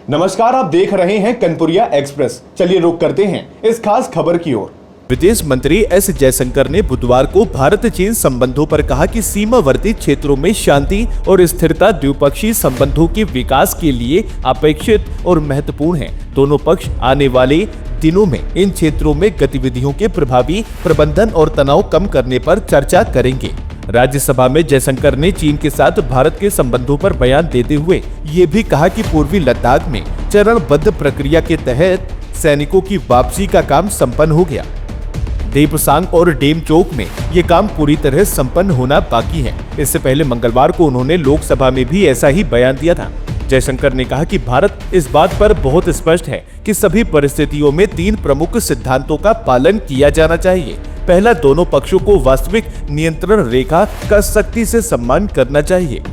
नमस्कार, आप देख रहे हैं कनपुरिया एक्सप्रेस। चलिए रुक करते हैं इस खास खबर की ओर। विदेश मंत्री एस जयशंकर ने बुधवार को भारत चीन संबंधों पर कहा कि सीमावर्ती क्षेत्रों में शांति और स्थिरता द्विपक्षीय संबंधों के विकास के लिए अपेक्षित और महत्वपूर्ण है। दोनों पक्ष आने वाले दिनों में इन क्षेत्रों में गतिविधियों के प्रभावी प्रबंधन और तनाव कम करने पर चर्चा करेंगे। राज्यसभा में जयशंकर ने चीन के साथ भारत के संबंधों पर बयान देते हुए ये भी कहा कि पूर्वी लद्दाख में चरणबद्ध प्रक्रिया के तहत सैनिकों की वापसी का काम संपन्न हो गया। देपसांग और डेमचोक में ये काम पूरी तरह संपन्न होना बाकी है। इससे पहले मंगलवार को उन्होंने लोकसभा में भी ऐसा ही बयान दिया था। जयशंकर ने कहा कि भारत इस बात पर बहुत स्पष्ट है कि सभी परिस्थितियों में 3 प्रमुख सिद्धांतों का पालन किया जाना चाहिए। पहला, दोनों पक्षों को वास्तविक नियंत्रण रेखा का सख्ती से सम्मान करना चाहिए।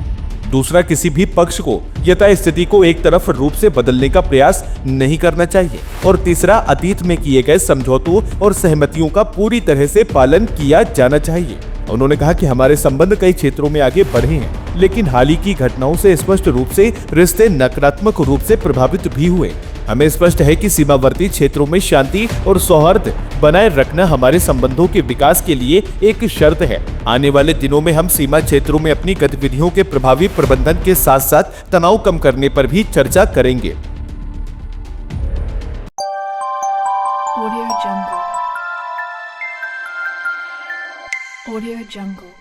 दूसरा, किसी भी पक्ष को यथास्थिति को एक तरफ रूप से बदलने का प्रयास नहीं करना चाहिए। और तीसरा, अतीत में किए गए समझौतों और सहमतियों का पूरी तरह से पालन किया जाना चाहिए। उन्होंने कहा कि हमारे संबंध कई क्षेत्रों में आगे बढ़े हैं, लेकिन हाल ही की घटनाओं से स्पष्ट रूप से रिश्ते नकारात्मक रूप से प्रभावित भी हुए। हमें स्पष्ट है कि सीमावर्ती क्षेत्रों में शांति और सौहार्द बनाए रखना हमारे संबंधों के विकास के लिए एक शर्त है। आने वाले दिनों में हम सीमा क्षेत्रों में अपनी गतिविधियों के प्रभावी प्रबंधन के साथ साथ तनाव कम करने पर भी चर्चा करेंगे। Audio Jungle.